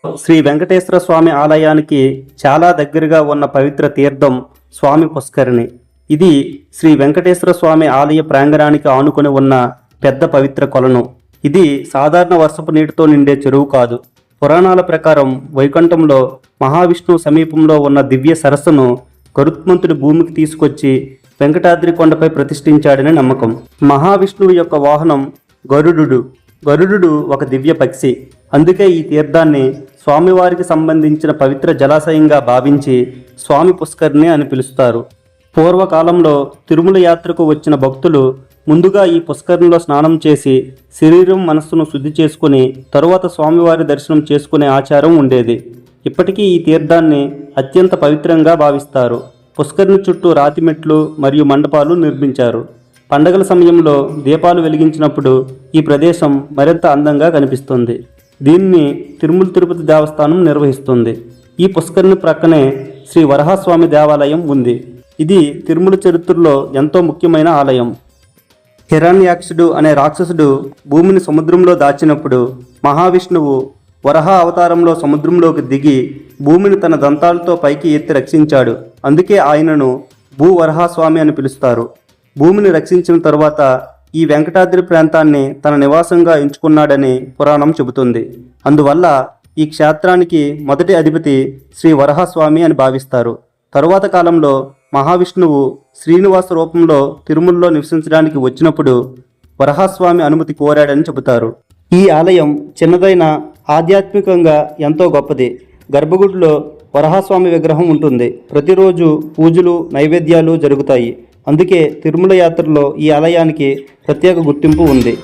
శ్రీ వెంకటేశ్వర స్వామి ఆలయానికి చాలా దగ్గరగా ఉన్న పవిత్ర తీర్థం స్వామి పుష్కరిణి. ఇది శ్రీ వెంకటేశ్వర స్వామి ఆలయ ప్రాంగణానికి ఆనుకొని ఉన్న పెద్ద పవిత్ర కొలను. ఇది సాధారణ వర్షపు నీటితో నిండే చెరువు కాదు. పురాణాల ప్రకారం వైకుంఠంలో మహావిష్ణువు సమీపంలో ఉన్న దివ్య సరస్సును గరుత్మంతుడి భూమికి తీసుకొచ్చి వెంకటాద్రి కొండపై ప్రతిష్ఠించాడని నమ్మకం. మహావిష్ణువు యొక్క వాహనం గరుడు. గరుడు ఒక దివ్య పక్షి. అందుకే ఈ తీర్థాన్ని స్వామివారికి సంబంధించిన పవిత్ర జలాశయంగా భావించి స్వామి పుష్కరిణి అని పిలుస్తారు. పూర్వకాలంలో తిరుమల యాత్రకు వచ్చిన భక్తులు ముందుగా ఈ పుష్కరిణిలో స్నానం చేసి శరీరం మనస్సును శుద్ధి చేసుకుని తరువాత స్వామివారి దర్శనం చేసుకునే ఆచారం ఉండేది. ఇప్పటికీ ఈ తీర్థాన్ని అత్యంత పవిత్రంగా భావిస్తారు. పుష్కరిణి చుట్టూ రాతి మెట్లు మరియు మండపాలు నిర్మించారు. పండగల సమయంలో దీపాలు వెలిగించినప్పుడు ఈ ప్రదేశం మరింత అందంగా కనిపిస్తుంది. దీన్ని తిరుమల తిరుపతి దేవస్థానం నిర్వహిస్తుంది. ఈ పుష్కరిణి ప్రక్కనే శ్రీ వరహాస్వామి దేవాలయం ఉంది. ఇది తిరుమల చరిత్రలో ఎంతో ముఖ్యమైన ఆలయం. హిరణ్యాక్షుడు అనే రాక్షసుడు భూమిని సముద్రంలో దాచినప్పుడు మహావిష్ణువు వరహ అవతారంలో సముద్రంలోకి దిగి భూమిని తన దంతాలతో పైకి ఎత్తి రక్షించాడు. అందుకే ఆయనను భూవరహాస్వామి అని పిలుస్తారు. భూమిని రక్షించిన తరువాత ఈ వెంకటాద్రి ప్రాంతాన్ని తన నివాసంగా ఎంచుకున్నాడని పురాణం చెబుతుంది. అందువల్ల ఈ క్షేత్రానికి మొదటి అధిపతి శ్రీ వరహాస్వామి అని భావిస్తారు. తరువాత కాలంలో మహావిష్ణువు శ్రీనివాస రూపంలో తిరుమలలో నివసించడానికి వచ్చినప్పుడు వరహాస్వామి అనుమతి కోరాడని చెబుతారు. ఈ ఆలయం చిన్నదైన ఆధ్యాత్మికంగా ఎంతో గొప్పది. గర్భగుడిలో వరహాస్వామి విగ్రహం ఉంటుంది. ప్రతిరోజు పూజలు నైవేద్యాలు జరుగుతాయి. అందుకే తిరుమల యాత్రలో ఈ ఆలయానికి ప్రత్యేక గుర్తింపు ఉంది.